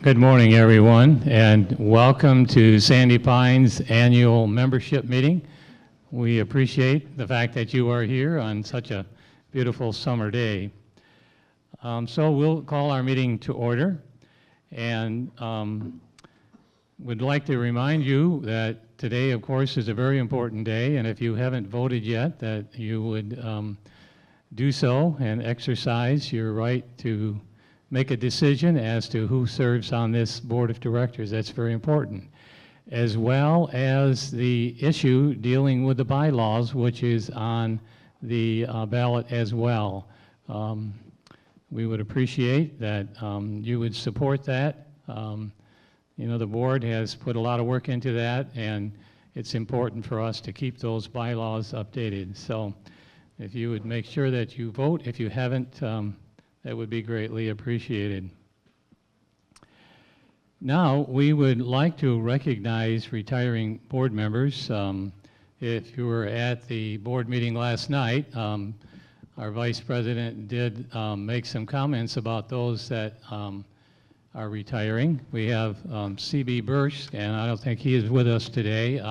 Good morning, everyone, and welcome to Sandy Pines annual membership meeting. We appreciate the fact that you are here on such a beautiful summer day. So we'll call our meeting to order, and would like to remind you that today, of course, is a very important day, and if you haven't voted yet, that you would do so and exercise your right to make a decision as to who serves on this board of directors. That's very important, as well as the issue dealing with the bylaws, which is on the ballot as well. We would appreciate that you would support that. You know, the board has put a lot of work into that, and it's important for us to keep those bylaws updated. So if you would make sure that you vote, if you haven't, that would be greatly appreciated. Now, we would like to recognize retiring board members. If you were at the board meeting last night, our vice president did make some comments about those that are retiring. We have C.B. Birch, and I don't think he is with us today.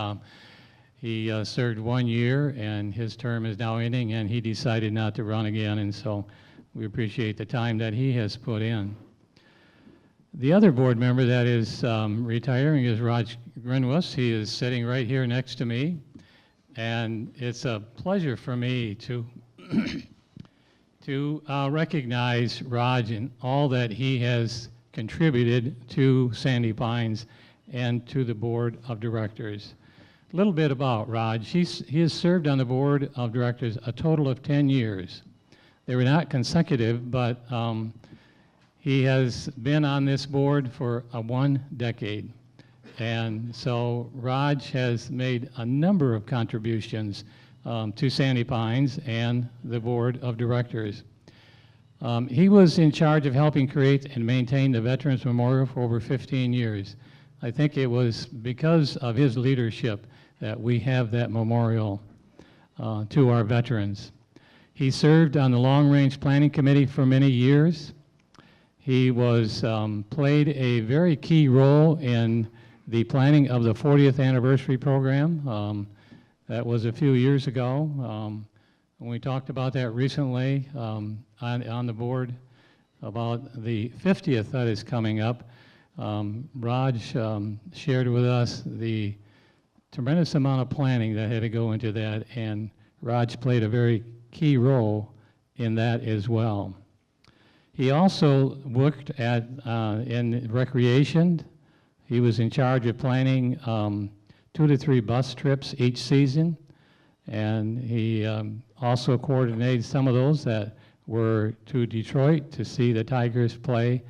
He served 1 year, and his term is now ending, and he decided not to run again, and so we appreciate the time that he has put in. The other board member that is retiring is Raj Grinwus. He is sitting right here next to me, and it's a pleasure for me to recognize Raj and all that he has contributed to Sandy Pines and to the board of directors. A little bit about Raj. He has served on the board of directors a total of 10 years. They were not consecutive, but he has been on this board for 1 decade. And so Raj has made a number of contributions to Sandy Pines and the board of directors. He was in charge of helping create and maintain the Veterans Memorial for over 15 years. I think it was because of his leadership that we have that memorial to our veterans. He served on the Long Range Planning Committee for many years. He played a very key role in the planning of the 40th anniversary program. That was a few years ago. And we talked about that recently on the board about the 50th that is coming up. Raj shared with us the tremendous amount of planning that had to go into that, and Raj played a very key role in that as well. He also worked in recreation. He was in charge of planning 2 to 3 bus trips each season, and he also coordinated some of those that were to Detroit to see the Tigers play.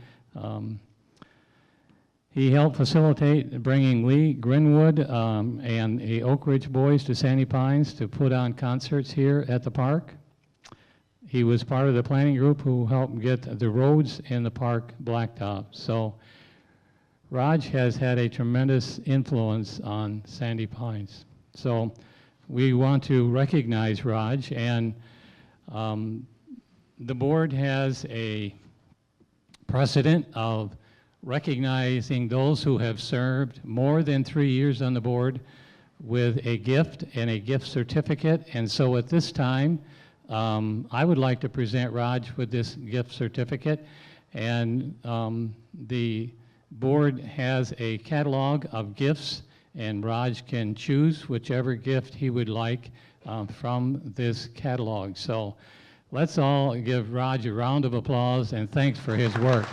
He helped facilitate bringing Lee Grinwood and the Oak Ridge Boys to Sandy Pines to put on concerts here at the park. He was part of the planning group who helped get the roads in the park blacktop. So Raj has had a tremendous influence on Sandy Pines. So we want to recognize Raj, and the board has a precedent of recognizing those who have served more than 3 years on the board with a gift and a gift certificate. And so at this time, I would like to present Raj with this gift certificate. And the board has a catalog of gifts, and Raj can choose whichever gift he would like from this catalog. So let's all give Raj a round of applause and thanks for his work.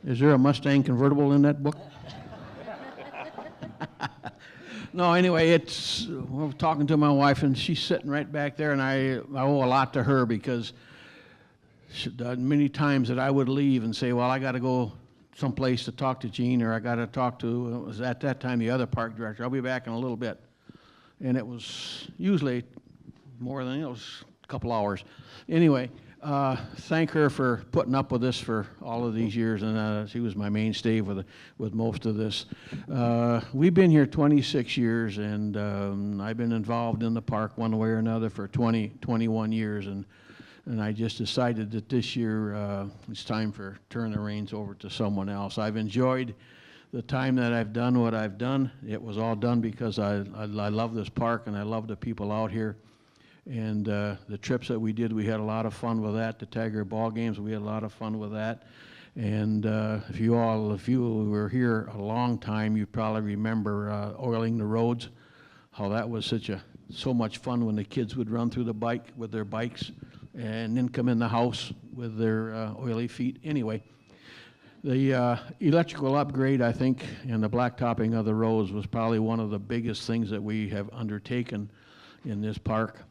Is there a Mustang convertible in that book? No, anyway, I was talking to my wife, and she's sitting right back there, and I owe a lot to her because many times that I would leave and say, well, I got to go someplace to talk to Gene, or I got to talk to, it was at that time the other park director. I'll be back in a little bit. And it was usually more than, it was a couple hours. Anyway, thank her for putting up with this for all of these years, and she was my mainstay with most of this. We've been here 26 years, and I've been involved in the park one way or another for 21 years, and I just decided that this year it's time for turn the reins over to someone else. I've enjoyed the time that I've done what I've done. It was all done because I love this park and I love the people out here. And the trips that we did, we had a lot of fun with that. The Tiger ball games, we had a lot of fun with that. And if you were here a long time, you probably remember oiling the roads, how that was so much fun when the kids would run through with their bikes and then come in the house with their oily feet. Anyway, the electrical upgrade, I think, and the blacktopping of the roads was probably one of the biggest things that we have undertaken in this park.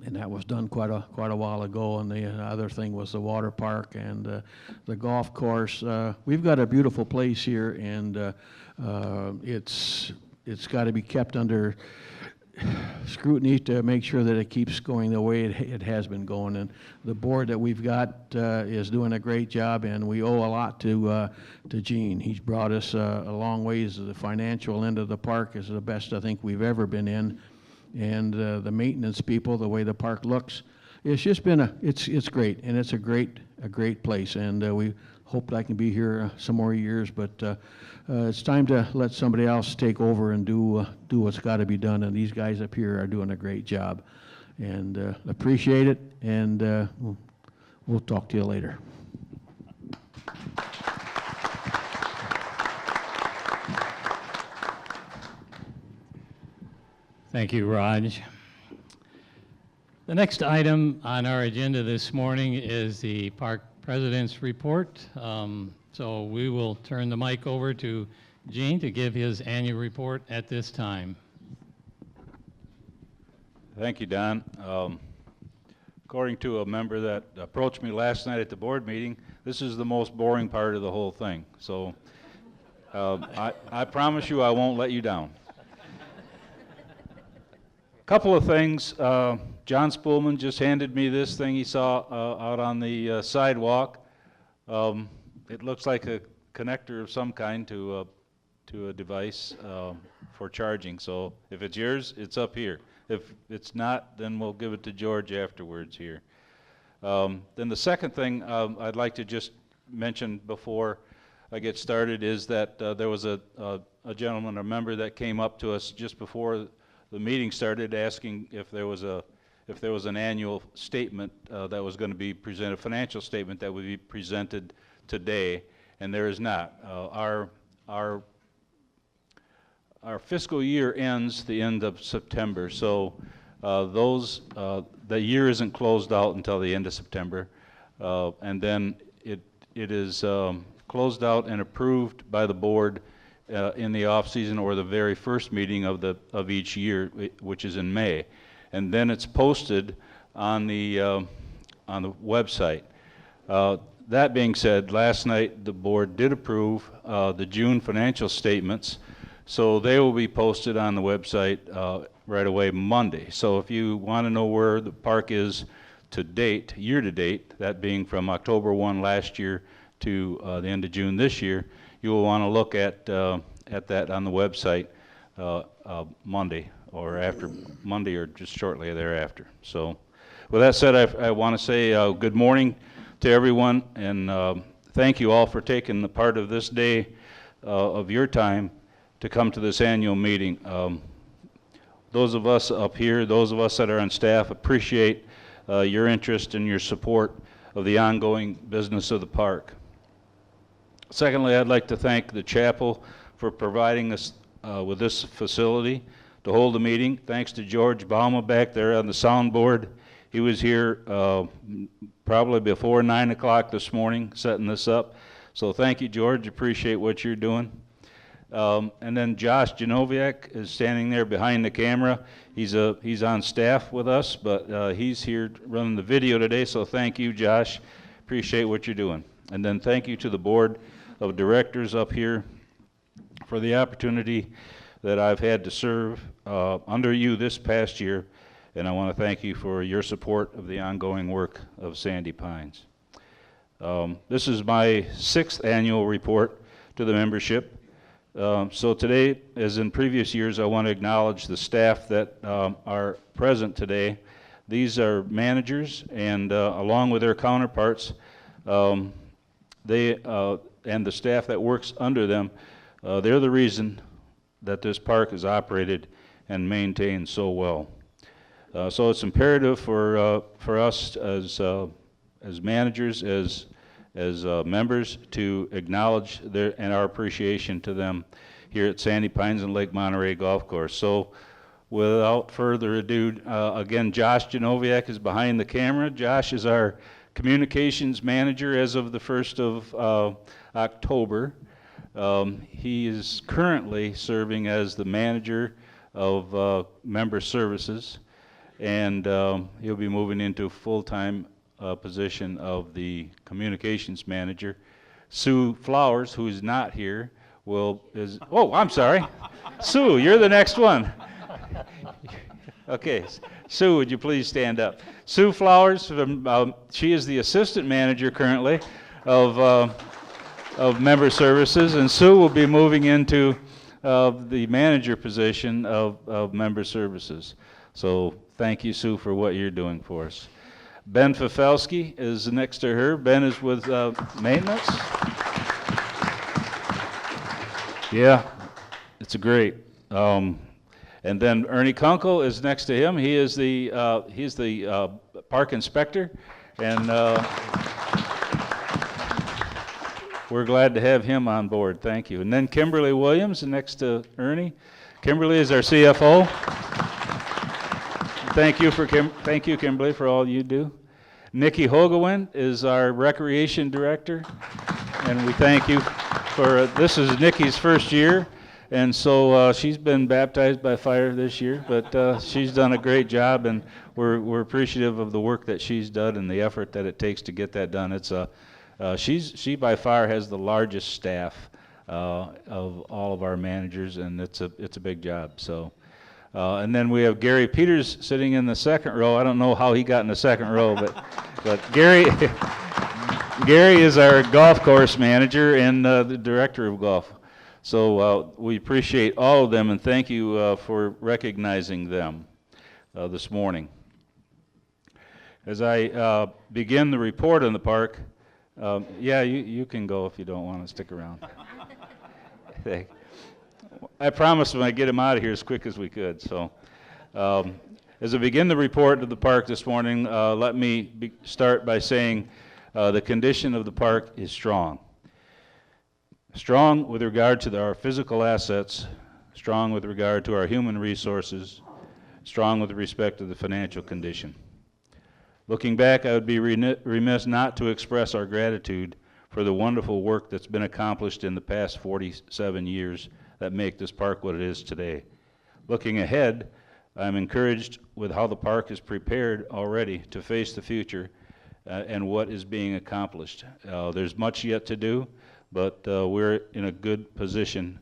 And that was done quite a while ago. And the other thing was the water park and the golf course. We've got a beautiful place here, and it's got to be kept under scrutiny to make sure that it keeps going the way it has been going. And the board that we've got is doing a great job, and we owe a lot to Gene. He's brought us a long ways. The financial end of the park is the best I think we've ever been in. And the maintenance people, the way the park looks, it's just been it's great, and it's a great place. And we hope that I can be here some more years, but it's time to let somebody else take over and do what's got to be done. And these guys up here are doing a great job, and appreciate it. And we'll talk to you later. Thank you, Raj. The next item on our agenda this morning is the park president's report. So we will turn the mic over to Gene to give his annual report at this time. Thank you, Don. According to a member that approached me last night at the board meeting, this is the most boring part of the whole thing. So I promise you I won't let you down. Couple of things. John Spoolman just handed me this thing he saw out on the sidewalk. It looks like a connector of some kind to a device for charging. So if it's yours, it's up here. If it's not, then we'll give it to George afterwards here. Then the second thing I'd like to just mention before I get started is that there was a gentleman, a member that came up to us just before the meeting started asking if there was an annual statement that was going to be presented, a financial statement that would be presented today, and there is not. Our fiscal year ends the end of September, so the year isn't closed out until the end of September, and then it is closed out and approved by the board in the off season or the very first meeting of each year, which is in May, and then it's posted on the website. That being said, last night the board did approve the June financial statements, so they will be posted on the website right away Monday. So if you want to know where the park is to date, year to date, that being from October 1 last year to the end of June this year, you will want to look at that on the website Monday or after Monday or just shortly thereafter. So with that said, I want to say good morning to everyone, and thank you all for taking the part of this day of your time to come to this annual meeting. Those of us up here, those of us that are on staff, appreciate your interest and your support of the ongoing business of the park. Secondly, I'd like to thank the chapel for providing us with this facility to hold the meeting. Thanks to George Bauma back there on the soundboard. He was here probably before 9 o'clock this morning setting this up. So thank you, George. Appreciate what you're doing. And then Josh Genoviak is standing there behind the camera. He's on staff with us, but he's here running the video today. So thank you, Josh. Appreciate what you're doing. And then thank you to the board of directors up here for the opportunity that I've had to serve under you this past year and I want to thank you for your support of the ongoing work of Sandy Pines. This is my 6th annual report to the membership. So today, as in previous years, I want to acknowledge the staff that are present today. These are managers, and along with their counterparts, they and the staff that works under them, they're the reason that this park is operated and maintained so well. So it's imperative for us as managers, as members, to acknowledge their and our appreciation to them here at Sandy Pines and Lake Monterey Golf Course. So without further ado, again, Josh Genoviak is behind the camera. Josh is our communications manager as of the 1st of October. He is currently serving as the manager of member services, and he'll be moving into a full-time position of the communications manager. Sue Flowers, who is not here, oh, I'm sorry. Sue, you're the next one. Okay, Sue, would you please stand up? Sue Flowers, she is the assistant manager currently of member services, and Sue will be moving into the manager position of member services. So thank you, Sue, for what you're doing for us. Ben Fafelski is next to her. Ben is with maintenance. Yeah, it's great. And then Ernie Kunkel is next to him. He is he's the park inspector, and we're glad to have him on board. Thank you. And then Kimberly Williams next to Ernie. Kimberly is our CFO. Thank you, Kimberly, for all you do. Nikki Hogewin is our recreation director, and we thank you for this is Nikki's first year, and so she's been baptized by fire this year, but she's done a great job, and we're appreciative of the work that she's done and the effort that it takes to get that done. It's she by far has the largest staff of all of our managers, and it's a big job. So. And then we have Gary Peters sitting in the second row. I don't know how he got in the second row, but Gary is our golf course manager and the director of golf. So we appreciate all of them, and thank you for recognizing them this morning. As I begin the report on the park, yeah, you can go if you don't want to stick around. I promised when I get him out of here as quick as we could. So, as I begin the report of the park this morning, let me start by saying the condition of the park is strong. Strong with regard to our physical assets, strong with regard to our human resources, strong with respect to the financial condition. Looking back, I would be remiss not to express our gratitude for the wonderful work that's been accomplished in the past 47 years that make this park what it is today. Looking ahead, I'm encouraged with how the park is prepared already to face the future and what is being accomplished. There's much yet to do, but we're in a good position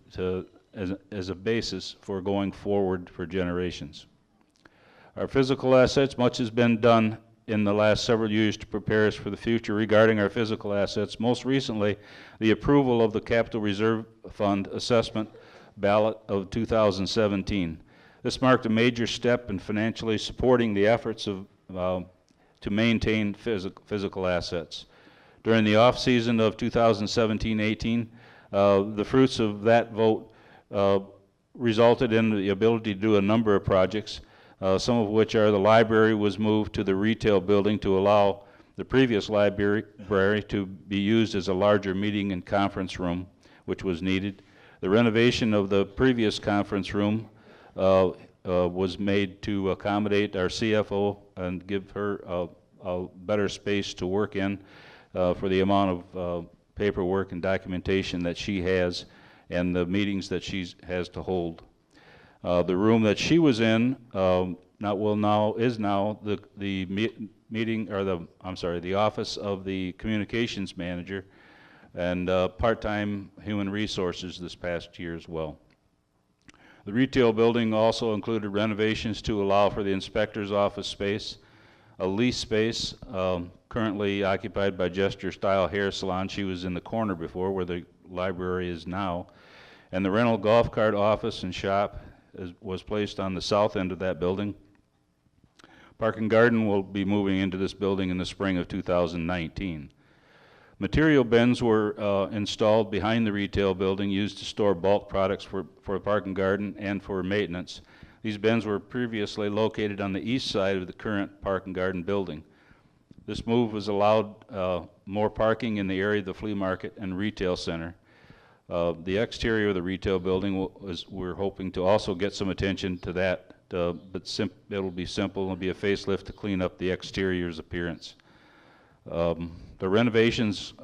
as a basis for going forward for generations. Our physical assets, much has been done in the last several years to prepare us for the future regarding our physical assets. Most recently, the approval of the Capital Reserve Fund assessment ballot of 2017. This marked a major step in financially supporting the efforts to maintain physical assets. During the off-season of 2017-18, the fruits of that vote resulted in the ability to do a number of projects, some of which are the library was moved to the retail building to allow the previous library to be used as a larger meeting and conference room, which was needed. The renovation of the previous conference room was made to accommodate our CFO and give her a better space to work in for the amount of paperwork and documentation that she has and the meetings that she has to hold. The room that she was in is now the office of the communications manager and part-time human resources this past year as well. The retail building also included renovations to allow for the inspector's office space, a lease space currently occupied by Gesture Style Hair Salon. She was in the corner before where the library is now. And the rental golf cart office and shop was placed on the south end of that building. Park and Garden will be moving into this building in the spring of 2019. Material bins were installed behind the retail building used to store bulk products for Park and Garden and for maintenance. These bins were previously located on the east side of the current Park and Garden building. This move has allowed more parking in the area of the flea market and retail center. The exterior of the retail building we're hoping to also get some attention to that, but it'll be simple. It'll be a facelift to clean up the exterior's appearance. The renovations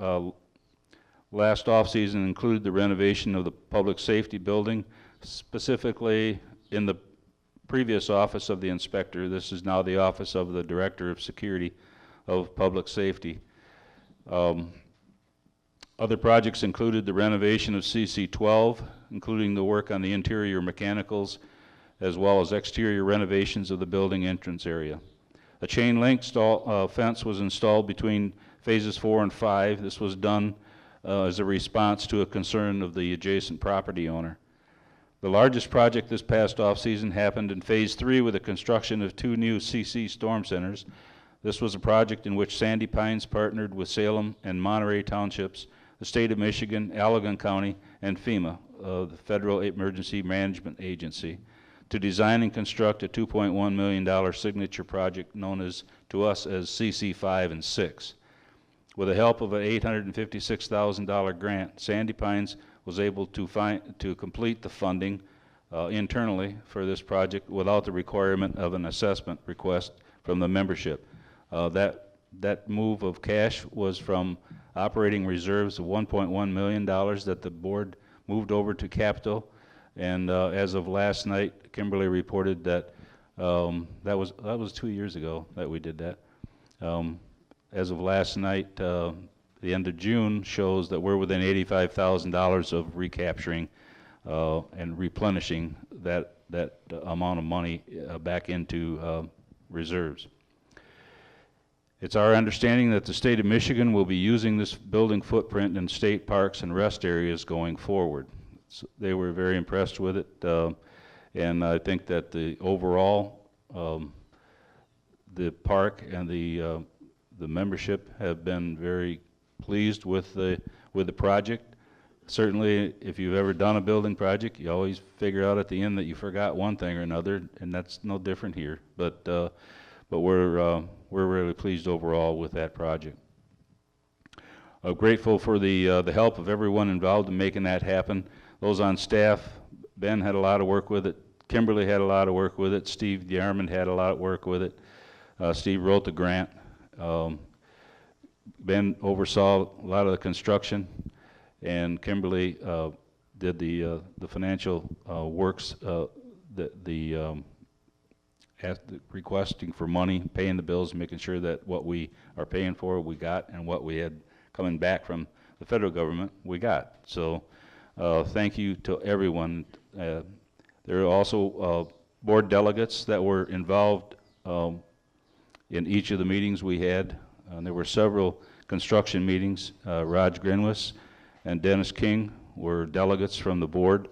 last off-season included the renovation of the public safety building, specifically in the previous office of the inspector. This is now the office of the Director of Security of Public Safety. Other projects included the renovation of CC-12, including the work on the interior mechanicals, as well as exterior renovations of the building entrance area. A chain link fence was installed between phases 4 and 5. This was done as a response to a concern of the adjacent property owner. The largest project this past off-season happened in phase 3 with the construction of 2 new CC storm centers. This was a project in which Sandy Pines partnered with Salem and Monterey Townships, the state of Michigan, Allegan County, and FEMA, the Federal Emergency Management Agency, to design and construct a $2.1 million signature project known to us as CC5 and 6. With the help of an $856,000 grant, Sandy Pines was able to complete the funding internally for this project without the requirement of an assessment request from the membership. That move of cash was from operating reserves of $1.1 million that the board moved over to capital, and as of last night, Kimberly reported that that was 2 years ago that we did that. As of last night, the end of June shows that we're within $85,000 of recapturing and replenishing that amount of money back into reserves. It's our understanding that the state of Michigan will be using this building footprint in state parks and rest areas going forward. So they were very impressed with it, and I think that the overall, the park and the membership have been very pleased with the project. Certainly, if you've ever done a building project, you always figure out at the end that you forgot one thing or another, and that's no different here. But we're really pleased overall with that project. Grateful for the help of everyone involved in making that happen. Those on staff, Ben had a lot of work with it. Kimberly had a lot of work with it. Steve DeArmond had a lot of work with it. Steve wrote the grant. Ben oversaw a lot of the construction, and Kimberly did the financial works, requesting for money, paying the bills, making sure that what we are paying for we got, and what we had coming back from the federal government we got. So thank you to everyone. There are also board delegates that were involved in each of the meetings we had. There were several construction meetings. Raj Grinwis and Dennis King were delegates from the board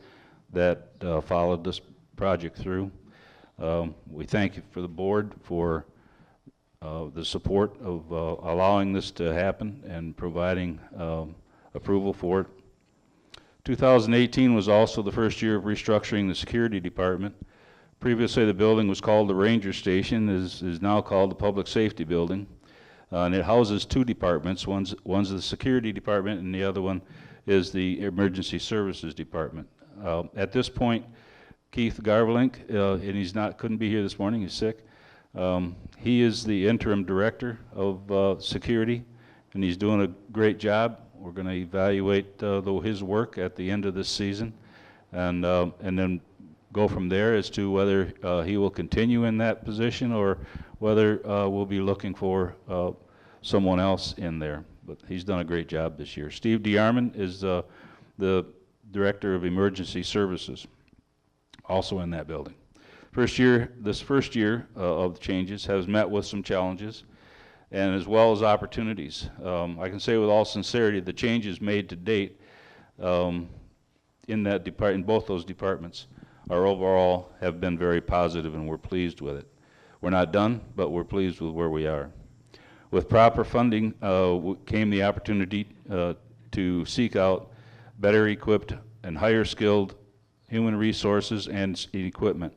that followed this project through. We thank you for the board for the support of allowing this to happen and providing approval for it. 2018 was also the first year of restructuring the security department. Previously, the building was called the Ranger Station, is now called the Public Safety Building. And it houses 2 departments. One's the security department, and the other one is the emergency services department. At this point, Keith Garvelink, and he's couldn't be here this morning, he's sick. He is the interim director of security, and he's doing a great job. We're going to evaluate his work at the end of this season, and then go from there as to whether he will continue in that position or whether we'll be looking for someone else in there. But he's done a great job this year. Steve DeArmond is the Director of Emergency Services. also in that building. This first year of the changes has met with some challenges and as well as opportunities. I can say with all sincerity, the changes made to date in both those departments are overall have been very positive, and we're pleased with it. We're not done, but we're pleased with where we are. With proper funding came the opportunity to seek out better equipped and higher skilled human resources and equipment.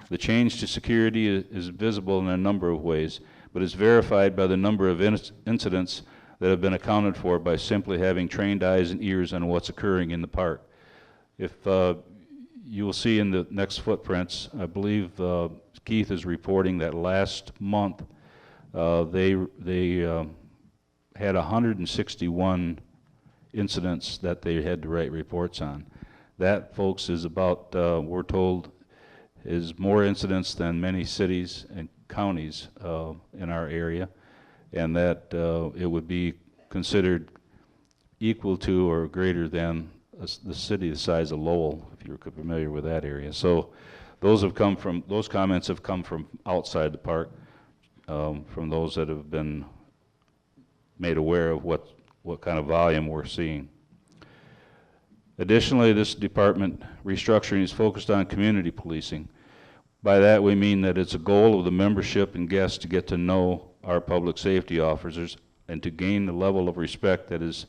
The change to security is visible in a number of ways, but is verified by the number of incidents that have been accounted for by simply having trained eyes and ears on what's occurring in the park. If you will see in the next footprints, I believe Keith is reporting that last month they had 161 incidents that they had to write reports on. That, folks, is about, we're told, is more incidents than many cities and counties in our area, and that it would be considered equal to or greater than the city the size of Lowell, if you're familiar with that area. So those comments have come from outside the park, from those that have been made aware of what kind of volume we're seeing. Additionally, this department restructuring is focused on community policing. By that we mean that it's a goal of the membership and guests to get to know our public safety officers and to gain the level of respect that is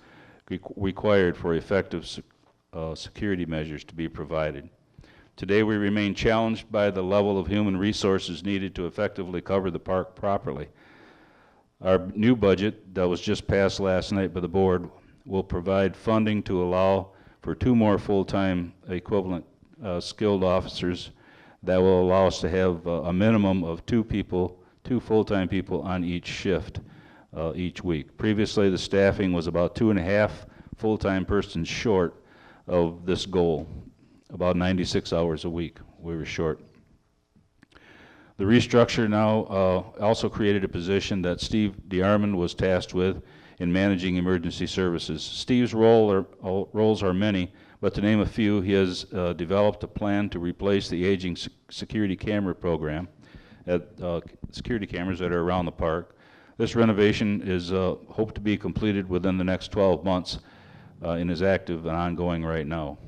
required for effective security measures to be provided. Today we remain challenged by the level of human resources needed to effectively cover the park properly. Our new budget that was just passed last night by the board will provide funding to allow for 2 more full-time equivalent skilled officers that will allow us to have a minimum of 2 full-time people on each shift each week. Previously, the staffing was about 2.5 full-time persons short of this goal, about 96 hours a week we were short. The restructure now also created a position that Steve DeArmond was tasked with in managing emergency services. Steve's roles are many, but to name a few, he has developed a plan to replace the aging security camera program at security cameras that are around the park. This renovation is hoped to be completed within the next 12 months and is active and ongoing right now.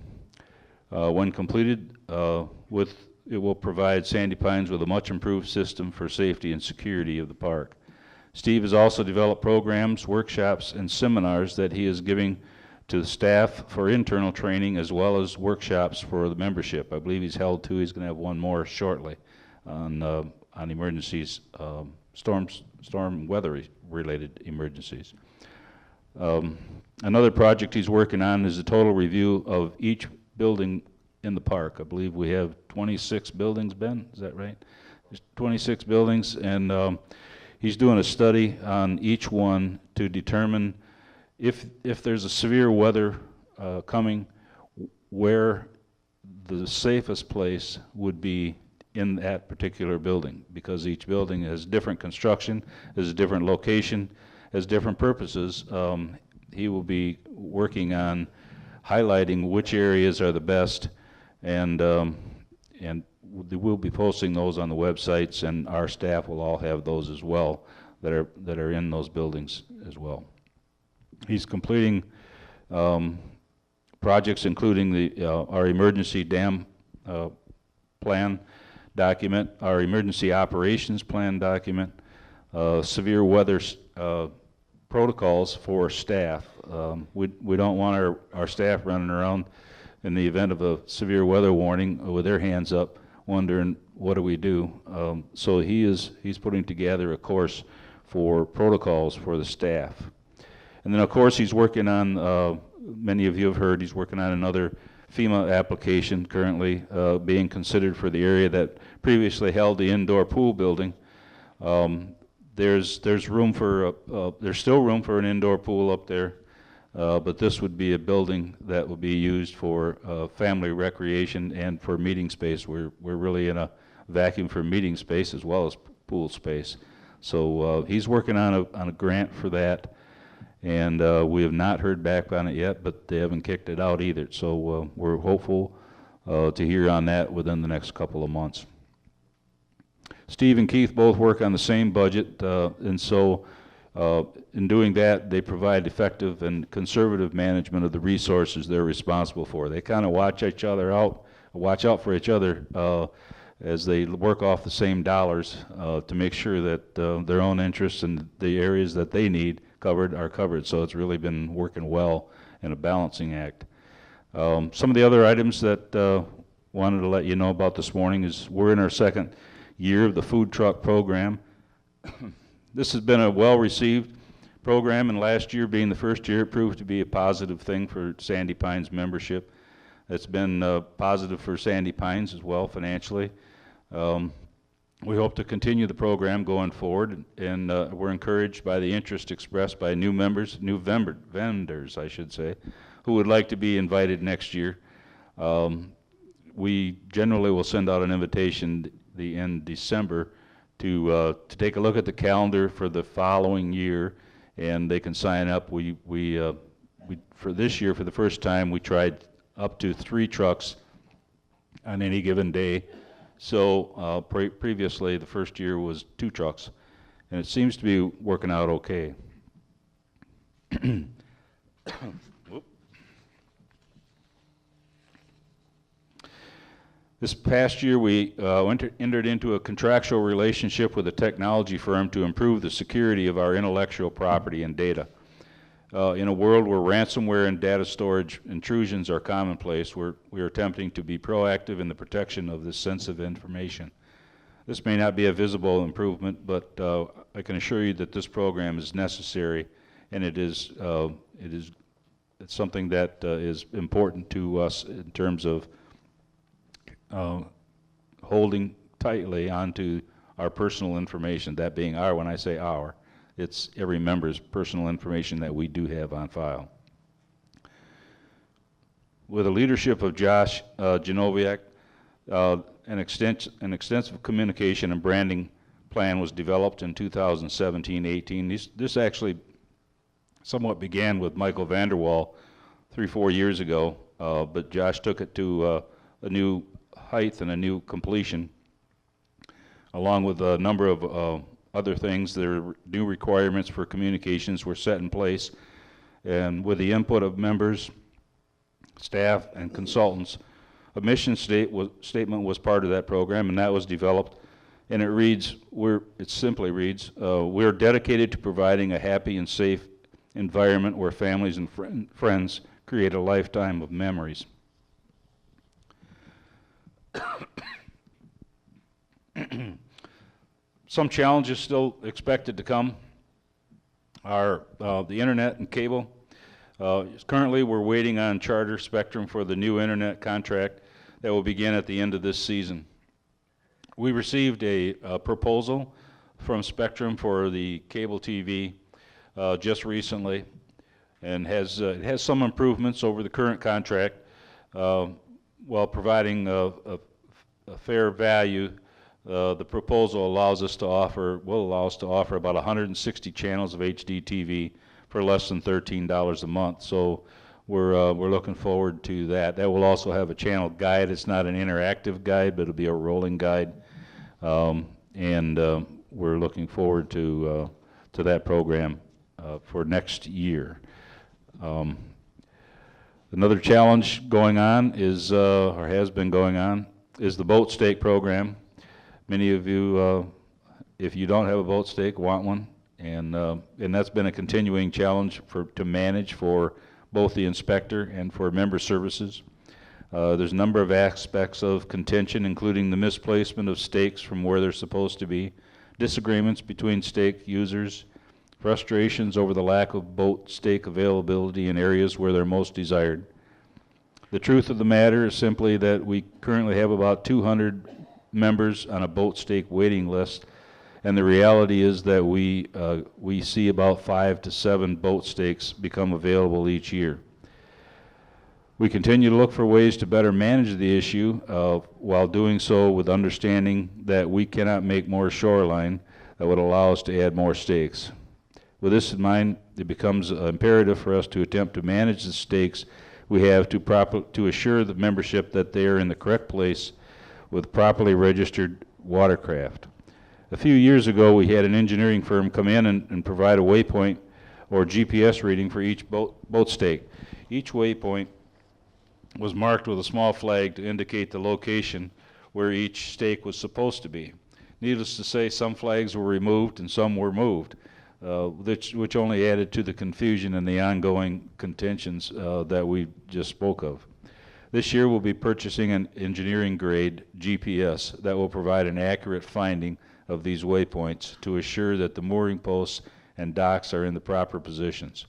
When completed, it will provide Sandy Pines with a much improved system for safety and security of the park. Steve has also developed programs, workshops, and seminars that he is giving to the staff for internal training as well as workshops for the membership. I believe he's held 2. He's going to have 1 more shortly on emergencies, storm weather related emergencies. Another project he's working on is a total review of each building in the park. I believe we have 26 buildings, Ben, is that right? There's 26 buildings, and he's doing a study on each one to determine if there's a severe weather coming, where the safest place would be in that particular building, because each building has different construction, has a different location, has different purposes. He will be working on highlighting which areas are the best, and we'll be posting those on the websites, and our staff will all have those as well that are in those buildings as well. He's completing projects including our emergency dam plan document, our emergency operations plan document, severe weather protocols for staff. We don't want our staff running around in the event of a severe weather warning with their hands up wondering what do we do. So he's putting together a course for protocols for the staff. And then of course he's working on, many of you have heard, he's working on another FEMA application currently being considered for the area that previously held the indoor pool building. There's still room for an indoor pool up there, but this would be a building that would be used for family recreation and for meeting space. We're really in a vacuum for meeting space as well as pool space. So he's working on a grant for that, and we have not heard back on it yet, but they haven't kicked it out either. So we're hopeful to hear on that within the next couple of months. Steve and Keith both work on the same budget, and so in doing that, they provide effective and conservative management of the resources they're responsible for. They kind of watch out for each other as they work off the same dollars to make sure that their own interests and the areas that they need covered are covered. So it's really been working well in a balancing act. Some of the other items that wanted to let you know about this morning is we're in our second year of the food truck program. This has been a well-received program, and last year being the first year, it proved to be a positive thing for Sandy Pines membership. It's been positive for Sandy Pines as well financially. We hope to continue the program going forward, and we're encouraged by the interest expressed by new vendors, I should say, who would like to be invited next year. We generally will send out an invitation in December to take a look at the calendar for the following year, and they can sign up. We for this year, for the first time, we tried up to 3 trucks on any given day. So previously, the first year was 2 trucks, and it seems to be working out okay. This past year, we entered into a contractual relationship with a technology firm to improve the security of our intellectual property and data. In a world where ransomware and data storage intrusions are commonplace, we are attempting to be proactive in the protection of this sensitive information. This may not be a visible improvement, but I can assure you that this program is necessary, and it's something that is important to us in terms of holding tightly onto our personal information, that being our, when I say our, it's every member's personal information that we do have on file. With the leadership of Josh Genoviak, an extensive communication and branding plan was developed in 2017-18. This actually somewhat began with Michael Vanderwall 3-4 years ago, but Josh took it to a new height and a new completion, along with a number of other things. New requirements for communications were set in place, and with the input of members, staff, and consultants, a mission statement was part of that program, and that was developed. And it simply reads, we're dedicated to providing a happy and safe environment where families and friends create a lifetime of memories. Some challenges still expected to come are the internet and cable. Currently, we're waiting on Charter Spectrum for the new internet contract that will begin at the end of this season. We received a proposal from Spectrum for the cable TV just recently, and it has some improvements over the current contract while providing a fair value. The proposal will allow us to offer about 160 channels of HD TV for less than $13 a month. So we're looking forward to that. That will also have a channel guide. It's not an interactive guide, but it'll be a rolling guide, and we're looking forward to that program for next year. Another challenge going on is, or has been going on, is the boat stake program. Many of you, if you don't have a boat stake, want one, and that's been a continuing challenge to manage for both the inspector and for member services. There's a number of aspects of contention, including the misplacement of stakes from where they're supposed to be, disagreements between stake users, frustrations over the lack of boat stake availability in areas where they're most desired. The truth of the matter is simply that we currently have about 200 members on a boat stake waiting list, and the reality is that we see about 5 to 7 boat stakes become available each year. We continue to look for ways to better manage the issue while doing so with understanding that we cannot make more shoreline that would allow us to add more stakes. With this in mind, it becomes imperative for us to attempt to manage the stakes we have to assure the membership that they are in the correct place with properly registered watercraft. A few years ago, we had an engineering firm come in and provide a waypoint or GPS reading for each boat stake. Each waypoint was marked with a small flag to indicate the location where each stake was supposed to be. Needless to say, some flags were removed and some were moved, which only added to the confusion and the ongoing contentions that we just spoke of. This year we'll be purchasing an engineering grade GPS that will provide an accurate finding of these waypoints to assure that the mooring posts and docks are in the proper positions.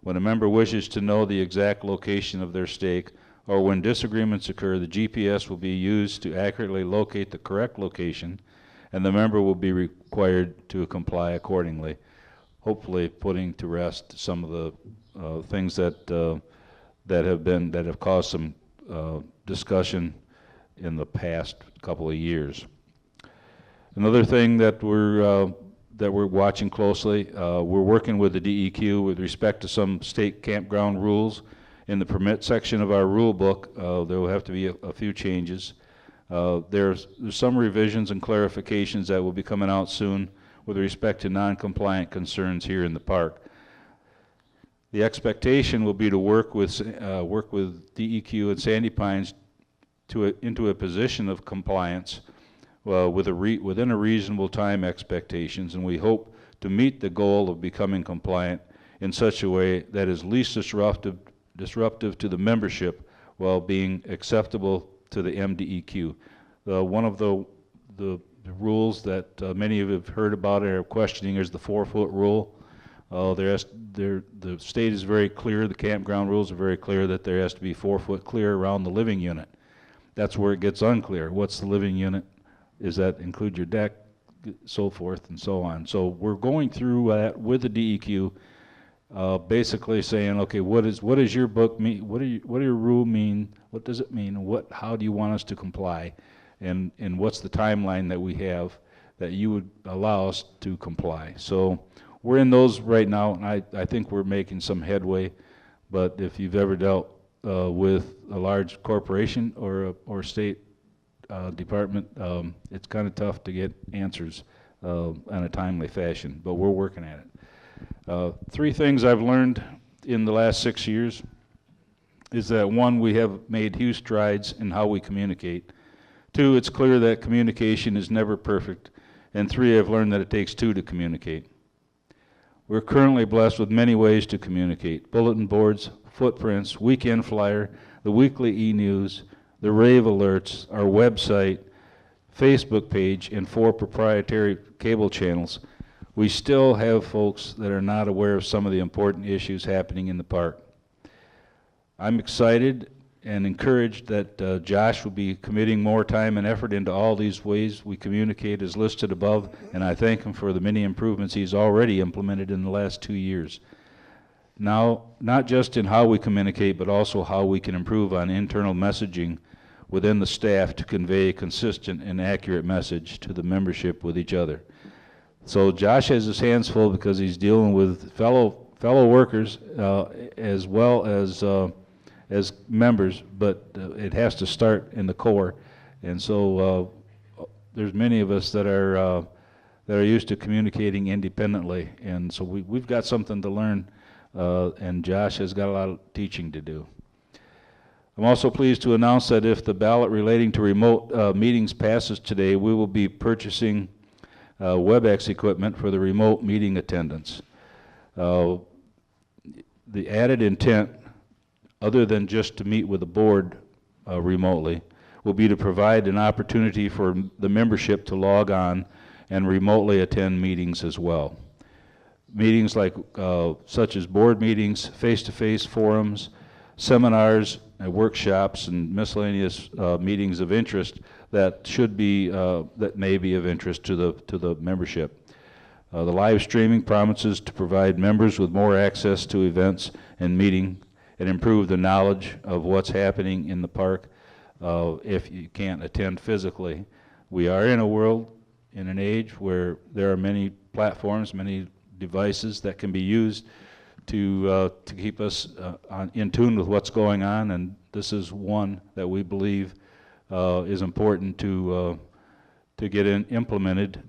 When a member wishes to know the exact location of their stake, or when disagreements occur, the GPS will be used to accurately locate the correct location, and the member will be required to comply accordingly, hopefully putting to rest some of the things that have caused some discussion in the past couple of years. Another thing that we're watching closely, we're working with the DEQ with respect to some state campground rules. In the permit section of our rule book, there will have to be a few changes. There's some revisions and clarifications that will be coming out soon with respect to non-compliant concerns here in the park. The expectation will be to work with DEQ and Sandy Pines into a position of compliance within a reasonable time expectations, and we hope to meet the goal of becoming compliant in such a way that is least disruptive to the membership while being acceptable to the MDEQ. One of the rules that many of you have heard about or are questioning is the 4-foot rule. The state is very clear, the campground rules are very clear that there has to be 4 foot clear around the living unit. That's where it gets unclear. What's the living unit? Does that include your deck? So forth and so on. So we're going through that with the DEQ, basically saying, okay, what does your book mean? What do your rule mean? What does it mean? How do you want us to comply? And what's the timeline that we have that you would allow us to comply? So we're in those right now, and I think we're making some headway. But if you've ever dealt with a large corporation or state department, it's kind of tough to get answers in a timely fashion, but we're working at it. 3 things I've learned in the last 6 years is that 1, we have made huge strides in how we communicate. 2, it's clear that communication is never perfect. And 3, I've learned that it takes 2 to communicate. We're currently blessed with many ways to communicate: bulletin boards, footprints, weekend flyer, the weekly e-news, the rave alerts, our website, Facebook page, and 4 proprietary cable channels. We still have folks that are not aware of some of the important issues happening in the park. I'm excited and encouraged that Josh will be committing more time and effort into all these ways we communicate as listed above, and I thank him for the many improvements he's already implemented in the last 2 years. Now, not just in how we communicate, but also how we can improve on internal messaging within the staff to convey a consistent and accurate message to the membership with each other. So Josh has his hands full because he's dealing with fellow workers as well as members, but it has to start in the core. And so there's many of us that are used to communicating independently, and so we've got something to learn, and Josh has got a lot of teaching to do. I'm also pleased to announce that if the ballot relating to remote meetings passes today, we will be purchasing WebEx equipment for the remote meeting attendance. The added intent, other than just to meet with the board remotely, will be to provide an opportunity for the membership to log on and remotely attend meetings as well. Meetings like such as board meetings, face-to-face forums, seminars, workshops, and miscellaneous meetings of interest that may be of interest to the membership. The live streaming promises to provide members with more access to events and meetings and improve the knowledge of what's happening in the park if you can't attend physically. We are in a world, in an age where there are many platforms, many devices that can be used to keep us in tune with what's going on, and this is one that we believe is important to get implemented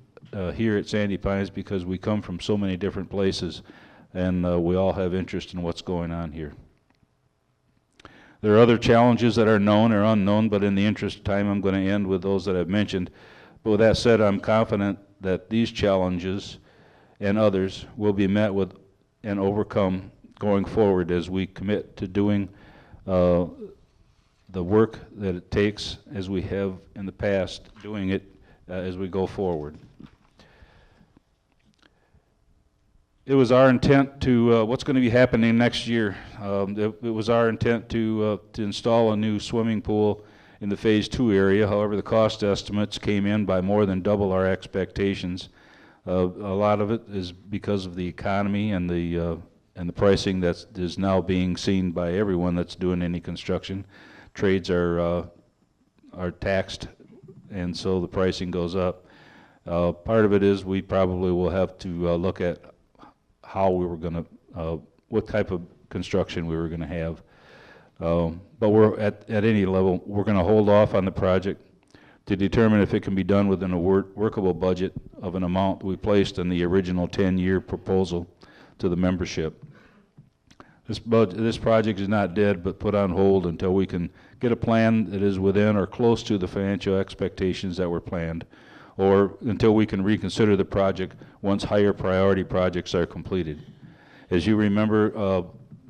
here at Sandy Pines, because we come from so many different places, and we all have interest in what's going on here. There are other challenges that are known or unknown, but in the interest of time, I'm going to end with those that I've mentioned. But with that said, I'm confident that these challenges and others will be met with and overcome going forward as we commit to doing the work that it takes, as we have in the past, doing it as we go forward. It was our intent to, what's going to be happening next year, it was our intent to install a new swimming pool in the Phase 2 area. However, the cost estimates came in by more than double our expectations. A lot of it is because of the economy and the pricing that is now being seen by everyone that's doing any construction. Trades are taxed, and so the pricing goes up. Part of it is we probably will have to look at how we were going to, what type of construction we were going to have. But we're at any level, we're going to hold off on the project to determine if it can be done within a workable budget of an amount we placed in the original 10-year proposal to the membership. This project is not dead, but put on hold until we can get a plan that is within or close to the financial expectations that were planned, or until we can reconsider the project once higher priority projects are completed. As you remember,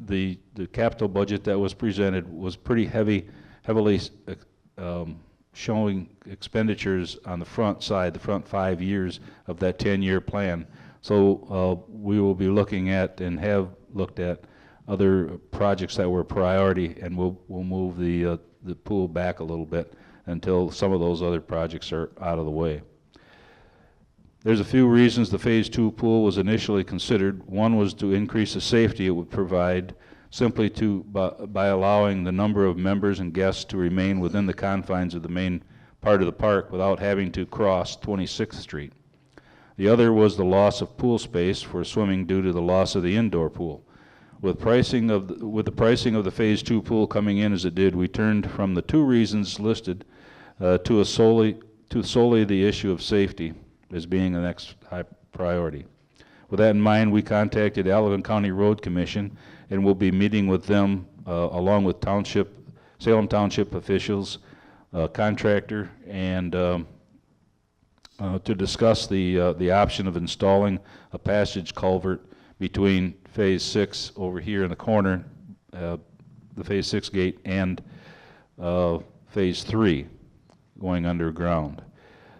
the capital budget that was presented was pretty heavily showing expenditures on the front side, the front 5 years of that 10-year plan. So we will be looking at and have looked at other projects that were a priority, and we'll move the pool back a little bit until some of those other projects are out of the way. There's a few reasons the Phase 2 pool was initially considered. One was to increase the safety it would provide, simply by allowing the number of members and guests to remain within the confines of the main part of the park without having to cross 26th Street. The other was the loss of pool space for swimming due to the loss of the indoor pool. With the pricing of the Phase 2 pool coming in as it did, we turned from the two reasons listed to solely the issue of safety as being the next high priority. With that in mind, we contacted Allegan County Road Commission, and we'll be meeting with them along with Salem Township officials, contractor, and to discuss the option of installing a passage culvert between Phase 6 over here in the corner, the Phase 6 gate, and Phase 3 going underground.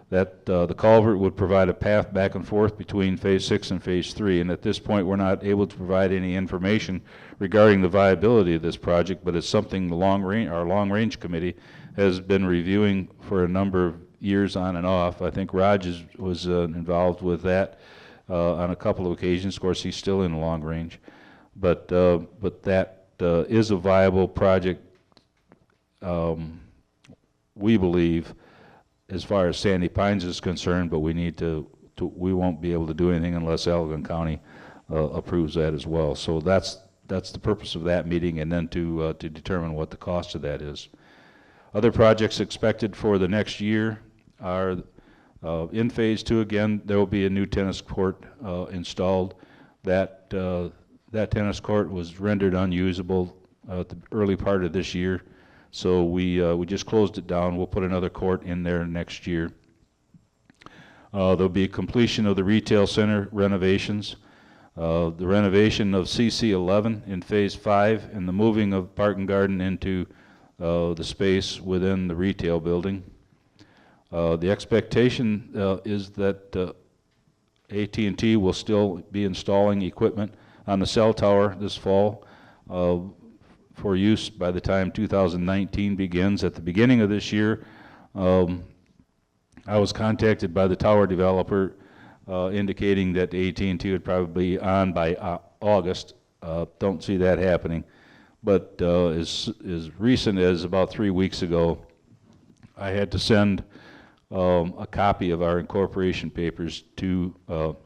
That the culvert would provide a path back and forth between Phase 6 and Phase 3, and at this point we're not able to provide any information regarding the viability of this project, but it's something our long-range committee has been reviewing for a number of years on and off. I think Raj was involved with that on a couple of occasions. Of course, he's still in long range, but that is a viable project, we believe, as far as Sandy Pines is concerned, but we won't be able to do anything unless Allegan County approves that as well. So that's the purpose of that meeting, and then to determine what the cost of that is. Other projects expected for the next year are in Phase 2. Again, there will be a new tennis court installed. That tennis court was rendered unusable at the early part of this year. So we just closed it down. We'll put another court in there next year. There'll be completion of the retail center renovations, the renovation of CC 11 in Phase 5, and the moving of Park and Garden into the space within the retail building. The expectation is that AT&T will still be installing equipment on the cell tower this fall for use by the time 2019 begins. At the beginning of this year, I was contacted by the tower developer indicating that AT&T would probably be on by August. Don't see that happening. But as recent as about 3 weeks ago, I had to send a copy of our incorporation papers to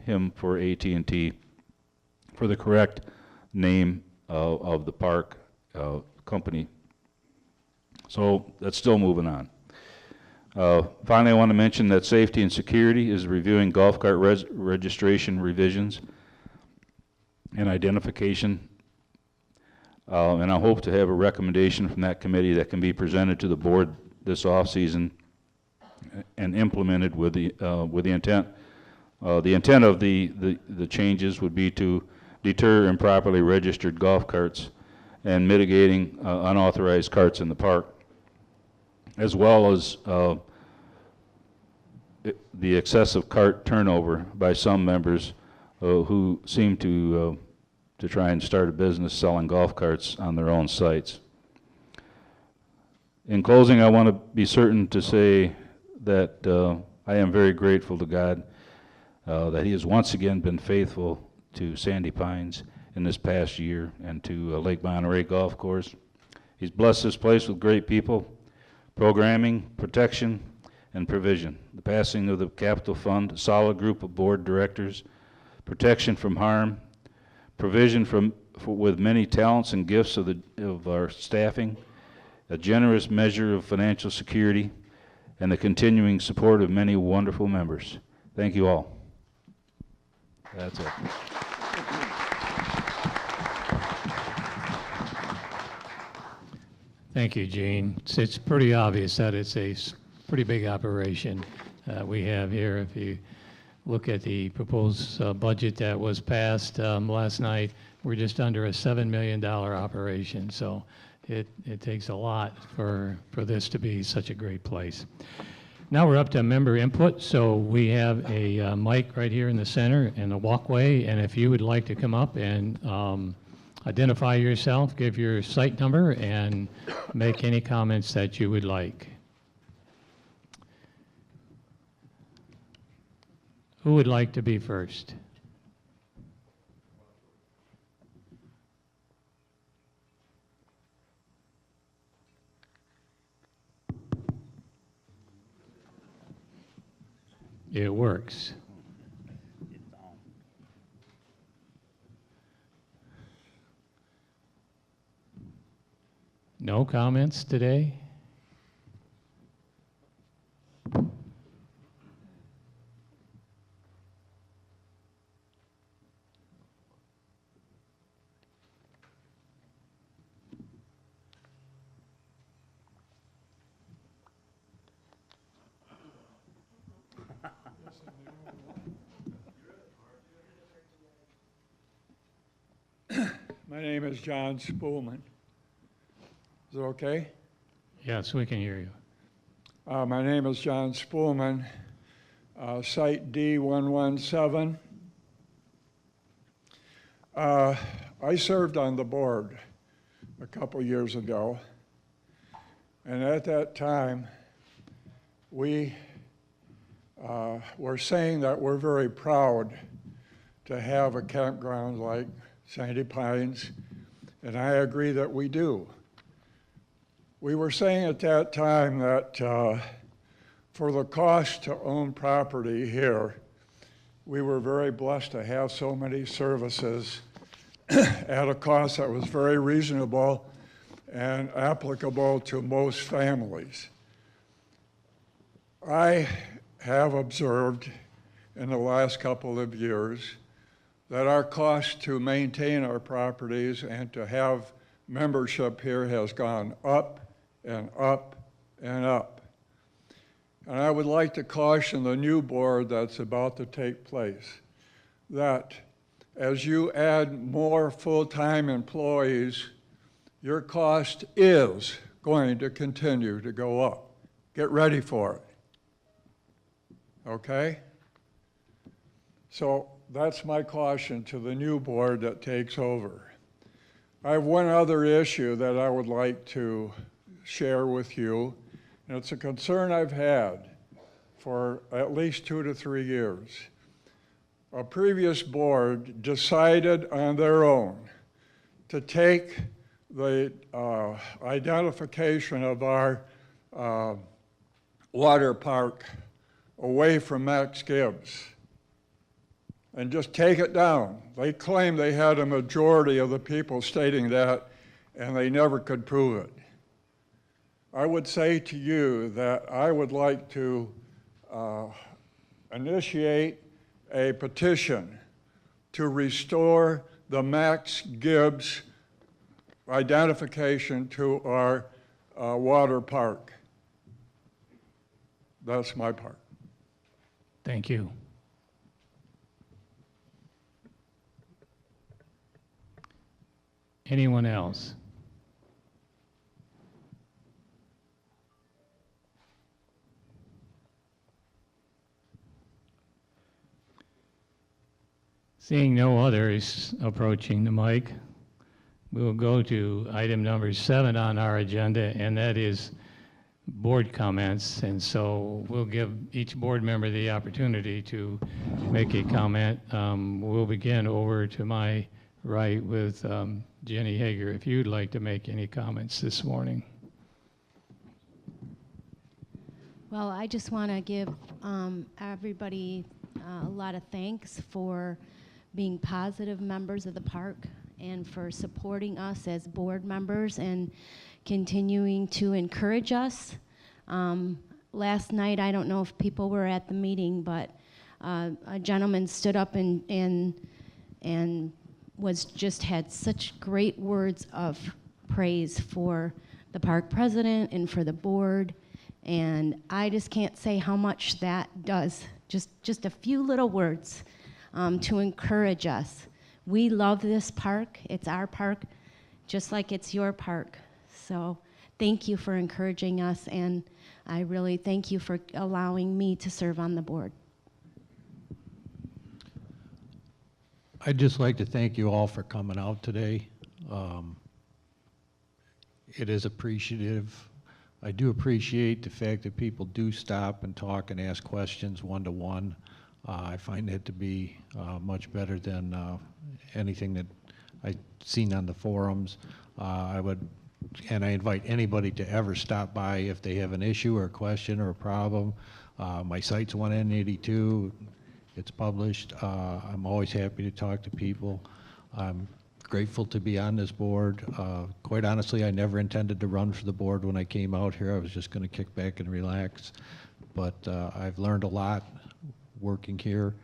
him for AT&T for the correct name of the park company. So that's still moving on. Finally, I want to mention that Safety and Security is reviewing golf cart registration revisions and identification. And I hope to have a recommendation from that committee that can be presented to the board this off-season and implemented with the intent. The intent of the changes would be to deter improperly registered golf carts and mitigating unauthorized carts in the park, as well as the excessive cart turnover by some members who seem to try and start a business selling golf carts on their own sites. In closing, I want to be certain to say that I am very grateful to God that He has once again been faithful to Sandy Pines in this past year and to Lake Monterey Golf Course. He's blessed this place with great people, programming, protection, and provision. The passing of the Capital Fund, a solid group of board directors, protection from harm, provision with many talents and gifts of our staffing, a generous measure of financial security, and the continuing support of many wonderful members. Thank you all. That's it. Thank you, Gene. It's pretty obvious that it's a pretty big operation we have here. If you look at the proposed budget that was passed last night, we're just under a $7 million operation. So it takes a lot for this to be such a great place. Now we're up to member input. So we have a mic right here in the center and a walkway. And if you would like to come up and identify yourself, give your site number, and make any comments that you would like. Who would like to be first? It works. No comments today? My name is John Spoolman. Is it okay? Yes, we can hear you. My name is John Spoolman, site D117. I served on the board a couple years ago, and at that time, we were saying that we're very proud to have a campground like Sandy Pines, and I agree that we do. We were saying at that time that for the cost to own property here, we were very blessed to have so many services at a cost that was very reasonable and applicable to most families. I have observed in the last couple of years that our cost to maintain our properties and to have membership here has gone up and up and up. And I would like to caution the new board that's about to take place that as you add more full-time employees, your cost is going to continue to go up. Get ready for it. Okay? So that's my caution to the new board that takes over. I have one other issue that I would like to share with you, and it's a concern I've had for at least 2 to 3 years. A previous board decided on their own to take the identification of our water park away from Max Gibbs. and just take it down. They claim they had a majority of the people stating that, and they never could prove it. I would say to you that I would like to initiate a petition to restore the Max Gibbs identification to our water park. That's my part. Thank you. Anyone else? Seeing no others approaching the mic, we will go to item number 7 on our agenda, and that is board comments. And so we'll give each board member the opportunity to make a comment. We'll begin over to my right with Jenny Hager, if you'd like to make any comments this morning. Well, I just want to give everybody a lot of thanks for being positive members of the park and for supporting us as board members and continuing to encourage us. Last night, I don't know if people were at the meeting, but a gentleman stood up and had such great words of praise for the park president and for the board. And I just can't say how much that does. Just a few little words to encourage us. We love this park. It's our park, just like it's your park. So thank you for encouraging us, and I really thank you for allowing me to serve on the board. I'd just like to thank you all for coming out today. It is appreciative. I do appreciate the fact that people do stop and talk and ask questions one-to-one. I find that to be much better than anything that I've seen on the forums. I invite anybody to ever stop by if they have an issue or a question or a problem. My site's 1N82. It's published. I'm always happy to talk to people. I'm grateful to be on this board. Quite honestly, I never intended to run for the board when I came out here. I was just going to kick back and relax. But I've learned a lot working here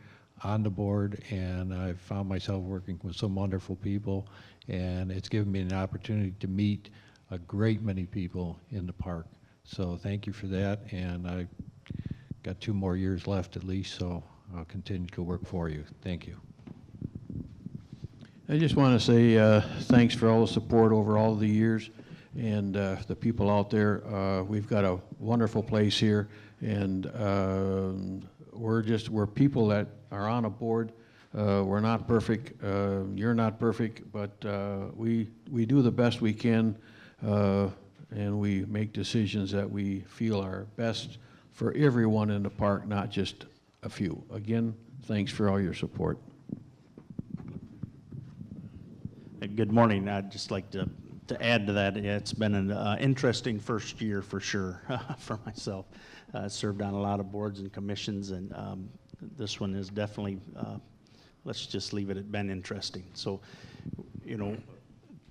on the board, and I've found myself working with some wonderful people, and it's given me an opportunity to meet a great many people in the park. So thank you for that, and I've got 2 more years left at least, so I'll continue to work for you. Thank you. I just want to say thanks for all the support over all the years, and the people out there. We've got a wonderful place here, and we're people that are on a board. We're not perfect. You're not perfect, but we do the best we can, and we make decisions that we feel are best for everyone in the park, not just a few. Again, thanks for all your support. Good morning. I'd just like to add to that. It's been an interesting first year for sure for myself. Served on a lot of boards and commissions, and this one is definitely, let's just leave it at been interesting. So, you know,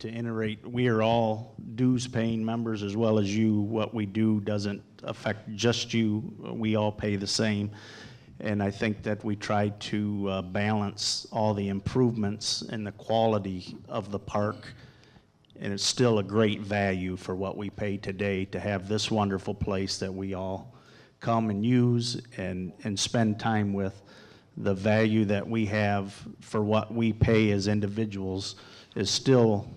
to iterate, we are all dues paying members as well as you. What we do doesn't affect just you. We all pay the same. And I think that we try to balance all the improvements and the quality of the park. And it's still a great value for what we pay today to have this wonderful place that we all come and use and spend time with. The value that we have for what we pay as individuals is still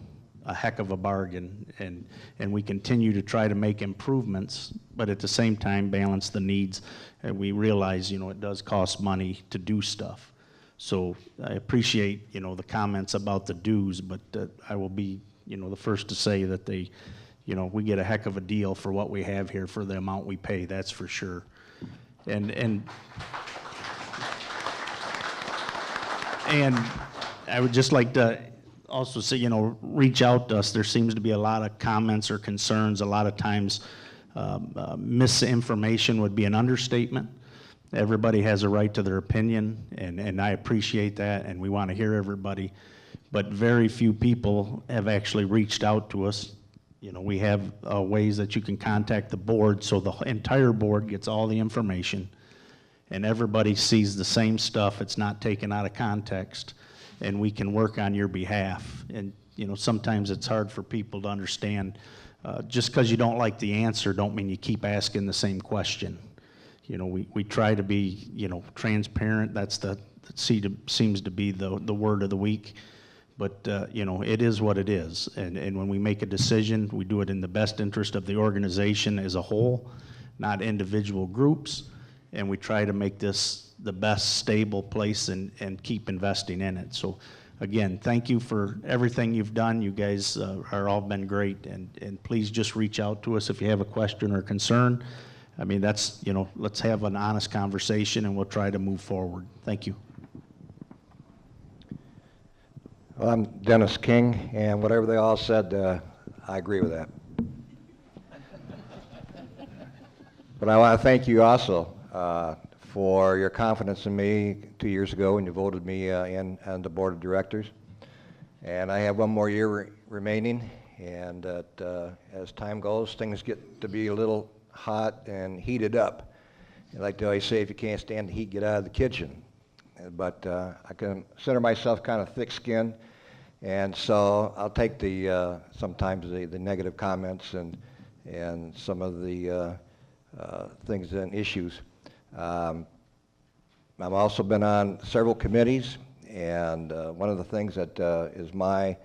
a heck of a bargain, and we continue to try to make improvements, but at the same time balance the needs. And we realize, you know, it does cost money to do stuff. So I appreciate, you know, the comments about the dues, but I will be, you know, the first to say that they, you know, we get a heck of a deal for what we have here for the amount we pay, that's for sure. And I would just like to also say, you know, reach out to us. There seems to be a lot of comments or concerns. A lot of times misinformation would be an understatement. Everybody has a right to their opinion, and I appreciate that, and we want to hear everybody. But very few people have actually reached out to us. You know, we have ways that you can contact the board, so the entire board gets all the information, and everybody sees the same stuff. It's not taken out of context, and we can work on your behalf. And, you know, sometimes it's hard for people to understand. Just because you don't like the answer don't mean you keep asking the same question. You know, we try to be, you know, transparent. That seems to be the word of the week. But, you know, it is what it is. And when we make a decision, we do it in the best interest of the organization as a whole, not individual groups. And we try to make this the best stable place and keep investing in it. So, again, thank you for everything you've done. You guys are all been great. And please just reach out to us if you have a question or concern. I mean, that's, you know, let's have an honest conversation and we'll try to move forward. Thank you. Well, I'm Dennis King, and whatever they all said, I agree with that. But I want to thank you also for your confidence in me 2 years ago when you voted me in on the board of directors. And I have one more year remaining, and as time goes, things get to be a little hot and heated up. I like to always say, if you can't stand the heat, get out of the kitchen. But I consider myself kind of thick-skinned, and so I'll take sometimes the negative comments and some of the things and issues. I've also been on several committees, and one of the things that is my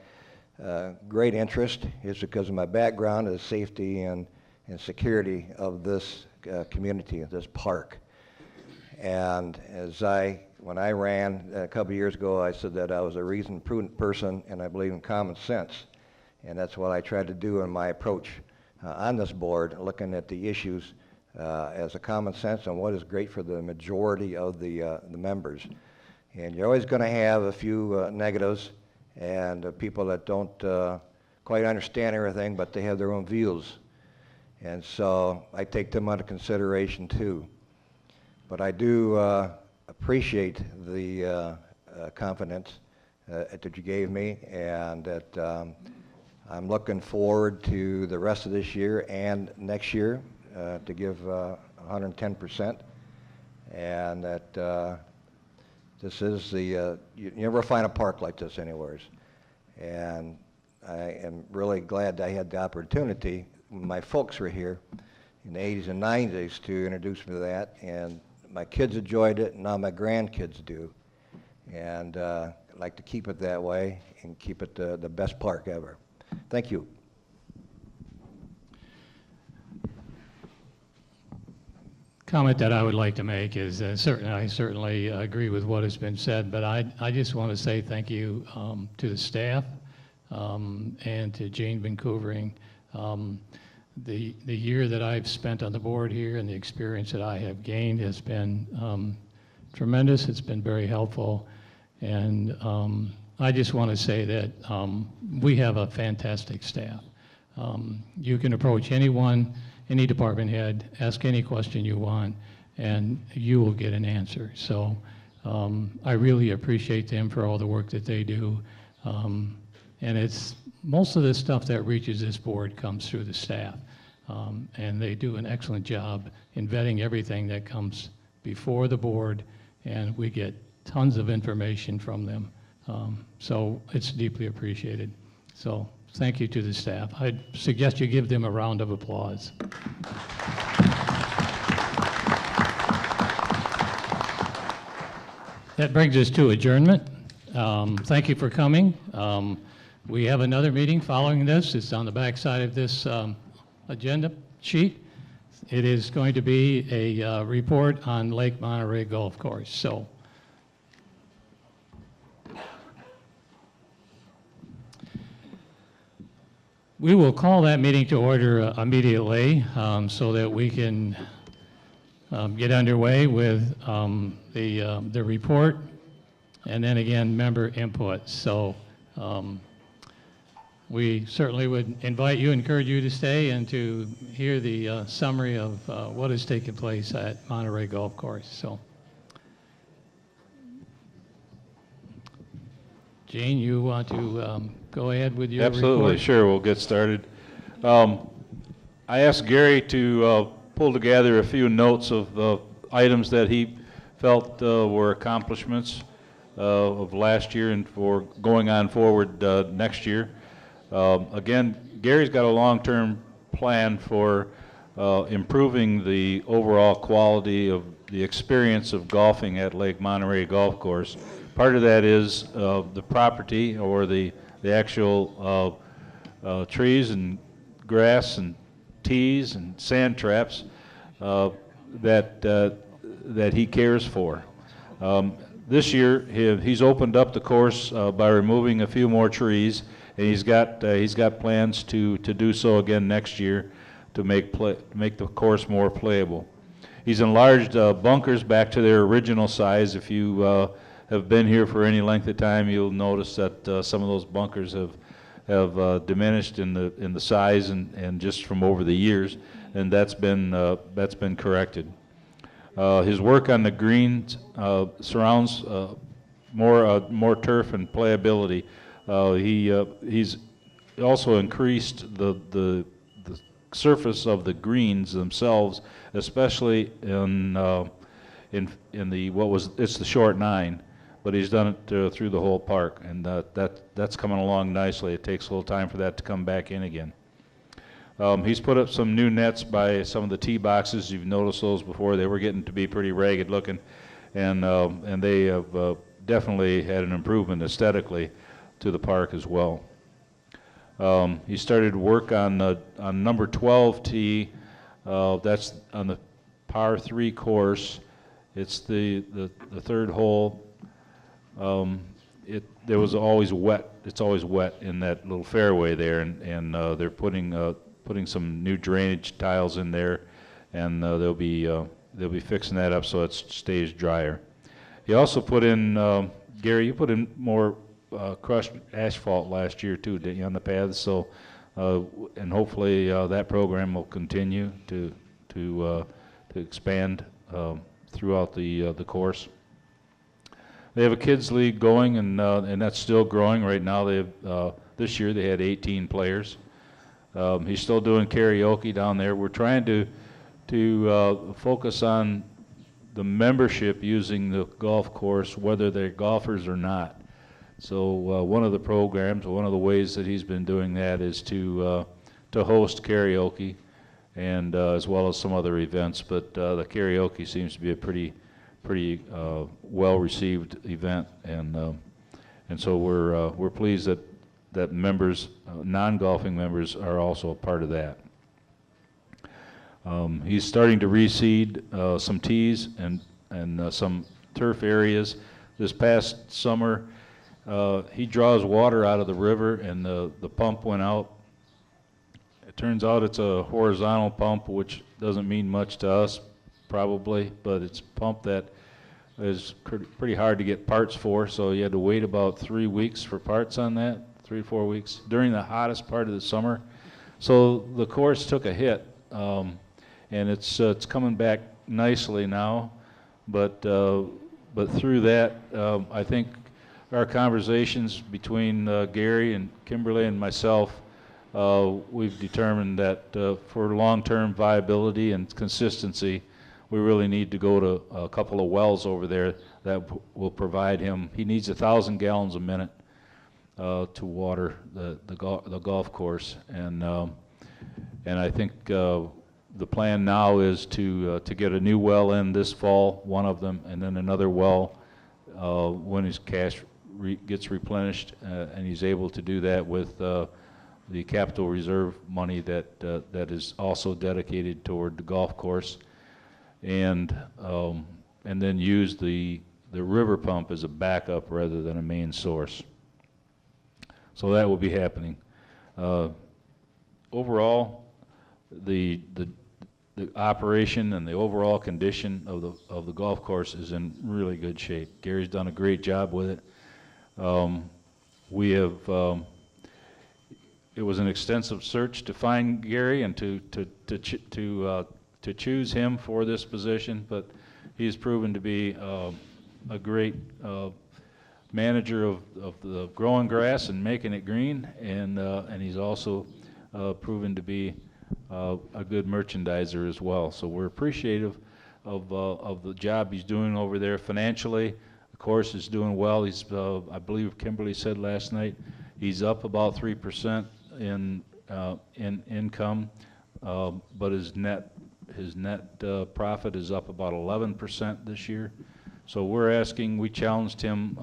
great interest is because of my background is safety and security of this community, of this park. And when I ran a couple of years ago, I said that I was a reasoned, prudent person, and I believe in common sense. And that's what I tried to do in my approach on this board, looking at the issues as a common sense and what is great for the majority of the members. And you're always going to have a few negatives and people that don't quite understand everything, but they have their own views. And so I take them under consideration too. But I do appreciate the confidence that you gave me, and that I'm looking forward to the rest of this year and next year to give 110%, and that this is you never find a park like this anywhere. And I am really glad that I had the opportunity when my folks were here in the 80s and 90s to introduce me to that, and my kids enjoyed it, and now my grandkids do. And I'd like to keep it that way and keep it the best park ever. Thank you. Comment that I would like to make is I certainly agree with what has been said, but I just want to say thank you to the staff and to Jane Vancouvering. The year that I've spent on the board here and the experience that I have gained has been tremendous. It's been very helpful. And I just want to say that we have a fantastic staff. You can approach anyone, any department head, ask any question you want, and you will get an answer. So I really appreciate them for all the work that they do. And it's most of the stuff that reaches this board comes through the staff. And they do an excellent job in vetting everything that comes before the board, and we get tons of information from them. So it's deeply appreciated. So thank you to the staff. I'd suggest you give them a round of applause. That brings us to adjournment. Thank you for coming. We have another meeting following this. It's on the back side of this agenda sheet. It is going to be a report on Lake Monterey Golf Course. So we will call that meeting to order immediately so that we can get underway with the report, and then again member input. So we certainly would invite you, encourage you to stay and to hear the summary of what has taken place at Monterey Golf Course. So, Gene, you want to go ahead with your Absolutely, report? sure, we'll get started. I asked Gary to pull together a few notes of items that he felt were accomplishments of last year and for going on forward next year. Again, Gary's got a long-term plan for improving the overall quality of the experience of golfing at Lake Monterey Golf Course. Part of that is the property or the actual trees and grass and tees and sand traps that he cares for. This year, he's opened up the course by removing a few more trees, and he's got plans to do so again next year to make the course more playable. He's enlarged bunkers back to their original size. If you have been here for any length of time, you'll notice that some of those bunkers have diminished in the size and just from over the years, and that's been corrected. His work on the greens surrounds more turf and playability. He's also increased the surface of the greens themselves, especially in the it's the short 9, but he's done it through the whole park, and that's coming along nicely. It takes a little time for that to come back in again. He's put up some new nets by some of the tee boxes. You've noticed those before. They were getting to be pretty ragged looking, and they have definitely had an improvement aesthetically to the park as well. He started work on number 12 tee. That's on the par 3 course. It's the third hole. There was always wet. It's always wet in that little fairway there, and they're putting some new drainage tiles in there, and they'll be fixing that up so it stays drier. He also put in, Gary, you put in more crushed asphalt last year too, didn't you, on the paths? So, and hopefully that program will continue to expand throughout the course. They have a kids league going, and that's still growing right now. They have this year they had 18 players. He's still doing karaoke down there. We're trying to focus on the membership using the golf course, whether they're golfers or not. So one of the programs, one of the ways that he's been doing that is to host karaoke, and as well as some other events. But the karaoke seems to be a pretty well-received event, and so we're pleased that members, non-golfing members, are also a part of that. He's starting to reseed some tees and some turf areas. This past summer, he draws water out of the river, and the pump went out. It turns out it's a horizontal pump, which doesn't mean much to us, probably, but it's a pump that is pretty hard to get parts for, so you had to wait about 3 weeks for parts on that. 3 or 4 weeks during the hottest part of the summer. So the course took a hit, and it's coming back nicely now. But through that, I think our conversations between Gary and Kimberly and myself, we've determined that for long-term viability and consistency, we really need to go to a couple of wells over there that will provide him. He needs 1,000 gallons a minute to water the golf course, and I think the plan now is to get a new well in this fall, one of them, and then another well when his cash gets replenished, and he's able to do that with the capital reserve money that is also dedicated toward the golf course, and then use the river pump as a backup rather than a main source. So that will be happening. Overall, the operation and the overall condition of the golf course is in really good shape. Gary's done a great job with it. We have it was an extensive search to find Gary and to choose him for this position, but he's proven to be a great manager of the growing grass and making it green, and he's also proven to be a good merchandiser as well. So we're appreciative of the job he's doing over there financially. The course is doing well. He's, I believe Kimberly said last night, he's up about 3% in income, but his net profit is up about 11% this year. So we're asking, we challenged him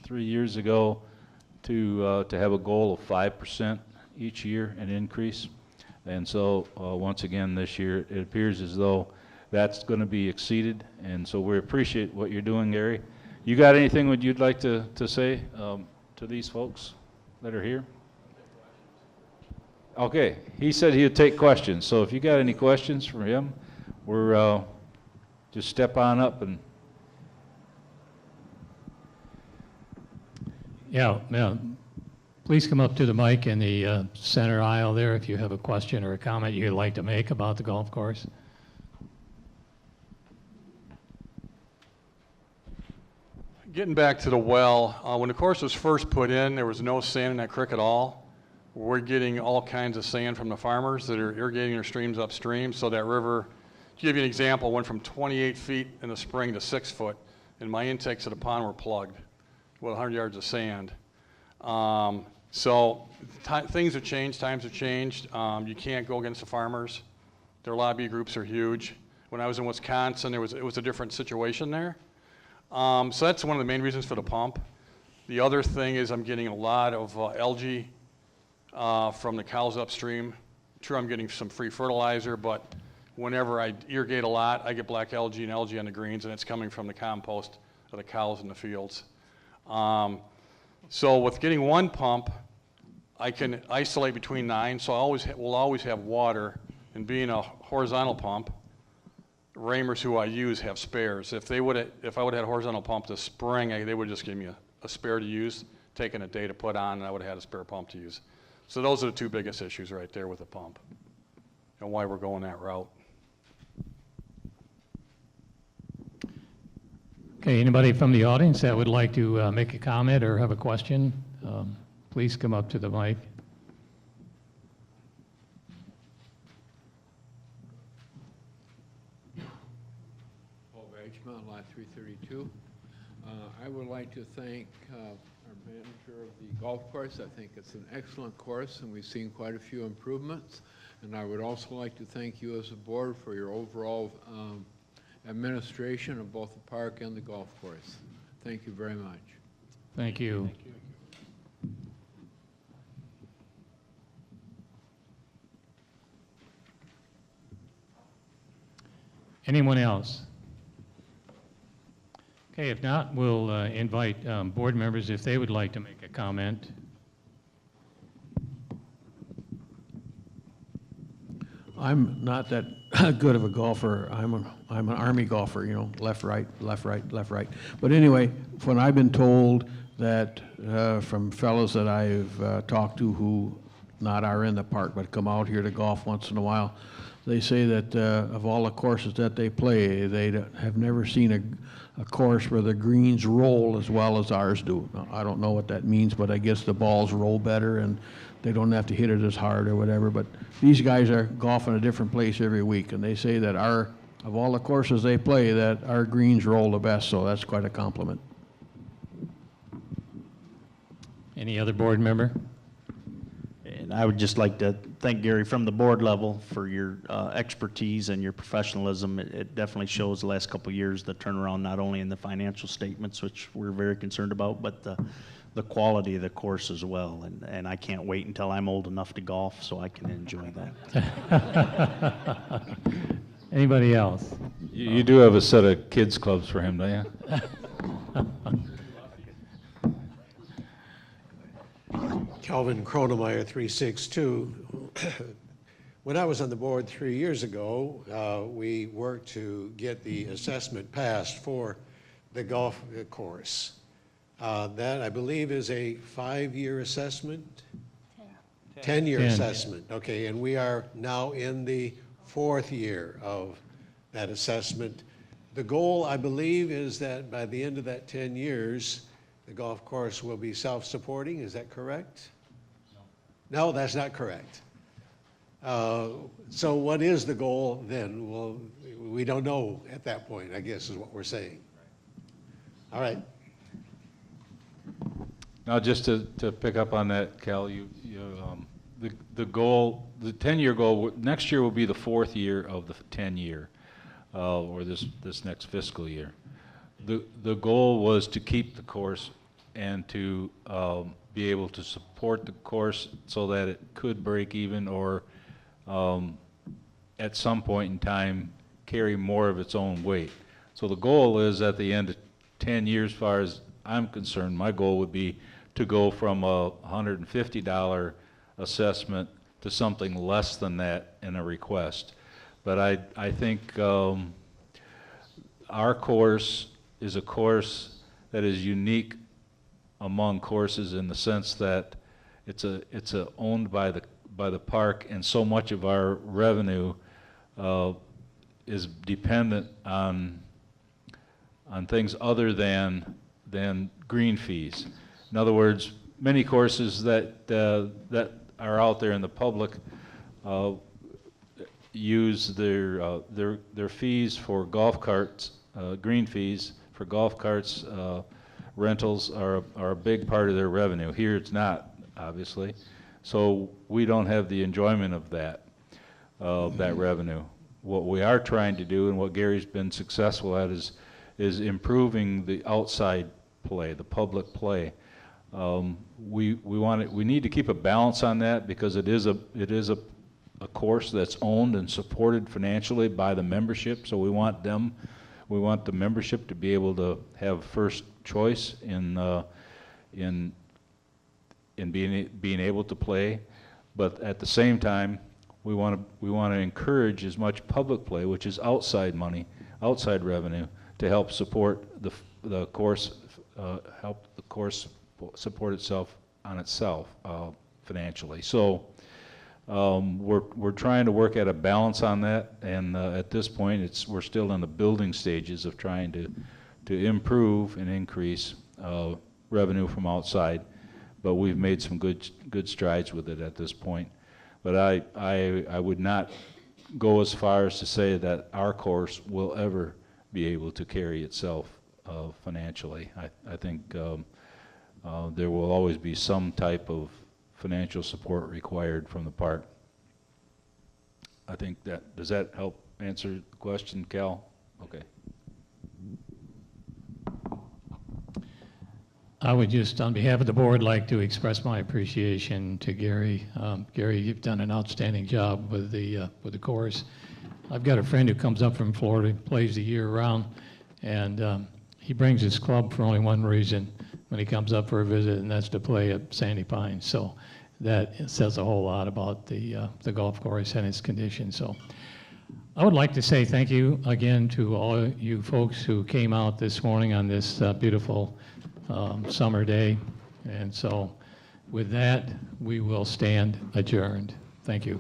3 years ago to have a goal of 5% each year, an increase. And so once again this year, it appears as though that's going to be exceeded. And so we appreciate what you're doing, Gary. You got anything that you'd like to say to these folks that are here? Okay, he said he would take questions. So if you got any questions for him, we're just step on up and. Yeah, please come up to the mic in the center aisle there if you have a question or a comment you'd like to make about the golf course. Getting back to the well, when the course was first put in, there was no sand in that creek at all. We're getting all kinds of sand from the farmers that are irrigating their streams upstream, so that river, to give you an example, went from 28 feet in the spring to 6 foot, and my intakes of the pond were plugged with 100 yards of sand. So things have changed, times have changed. You can't go against the farmers. Their lobby groups are huge. When I was in Wisconsin, it was a different situation there. So that's one of the main reasons for the pump. The other thing is I'm getting a lot of algae from the cows upstream. True, I'm getting some free fertilizer, but whenever I irrigate a lot, I get black algae and algae on the greens, and it's coming from the compost of the cows in the fields. So with getting one pump, I can isolate between 9, so we'll always have water. And being a horizontal pump, Ramers who I use have spares. If I would have had a horizontal pump this spring, they would just give me a spare to use, taking a day to put on, and I would have had a spare pump to use. So those are the two biggest issues right there with the pump and why we're going that route. Okay, anybody from the audience that would like to make a comment or have a question, please come up to the mic. Lot 332. I would like to thank our manager of the golf course. I think it's an excellent course, and we've seen quite a few improvements. And I would also like to thank you as a board for your overall administration of both the park and the golf course. Thank you very much. Thank you. Thank you. Anyone else? Okay, if not, we'll invite board members if they would like to make a comment. I'm not that good of a golfer. I'm an Army golfer, you know, left, right, left, right, left, right. But anyway, when I've been told that from fellows that I've talked to who not are in the park but come out here to golf once in a while, they say that of all the courses that they play, they have never seen a course where the greens roll as well as ours do. Now, I don't know what that means, but I guess the balls roll better and they don't have to hit it as hard or whatever. But these guys are golfing a different place every week, and they say that of all the courses they play, that our greens roll the best, so that's quite a compliment. Any other board member? And I would just like to thank Gary from the board level for your expertise and your professionalism. It definitely shows the last couple of years the turnaround, not only in the financial statements, which we're very concerned about, but the quality of the course as well. And I can't wait until I'm old enough to golf so I can enjoy that. Anybody else? You do have a set of kids clubs for him, don't you? Calvin Kronemeyer, 362. When I was on the board 3 years ago, we worked to get the assessment passed for the golf course. That, I believe, is a 5-year assessment. 10-year 10. assessment, okay, and we are now in the 4th year of that assessment. The goal, I believe, is that by the end of that 10 years, the golf course will be self-supporting, is that correct? No, that's not correct. So what is the goal then? Well, we don't know at that point, I guess is what we're saying. All right. Now, just to pick up on that, Cal, the goal, the 10-year goal, next year will be the 4th year of the 10-year, or this next fiscal year. The goal was to keep the course and to be able to support the course so that it could break even or at some point in time carry more of its own weight. So the goal is at the end of 10 years, as far as I'm concerned, my goal would be to go from a $150 assessment to something less than that in a request. But I think our course is a course that is unique among courses in the sense that it's owned by the park, and so much of our revenue is dependent on things other than green fees. In other words, many courses that are out there in the public use their fees for golf carts, green fees for golf carts, rentals are a big part of their revenue. Here it's not, obviously. So we don't have the enjoyment of that revenue. What we are trying to do, and what Gary's been successful at, is improving the outside play, the public play. We need to keep a balance on that because it is a course that's owned and supported financially by the membership. So we want the membership to be able to have first choice in being able to play, but at the same time, we want to encourage as much public play, which is outside money, outside revenue, to help support the course, help the course support itself on itself financially. So we're trying to work at a balance on that, and at this point, we're still in the building stages of trying to improve and increase revenue from outside. But we've made some good strides with it at this point. But I would not go as far as to say that our course will ever be able to carry itself financially. I think there will always be some type of financial support required from the park. I think does that help answer the question, Cal? Okay. I would just, on behalf of the board, like to express my appreciation to Gary. Gary, you've done an outstanding job with the course. I've got a friend who comes up from Florida, plays the year round, and he brings his club for only one reason when he comes up for a visit, and that's to play at Sandy Pines. So that says a whole lot about the golf course and its condition. So I would like to say thank you again to all you folks who came out this morning on this beautiful summer day. And so with that, we will stand adjourned. Thank you.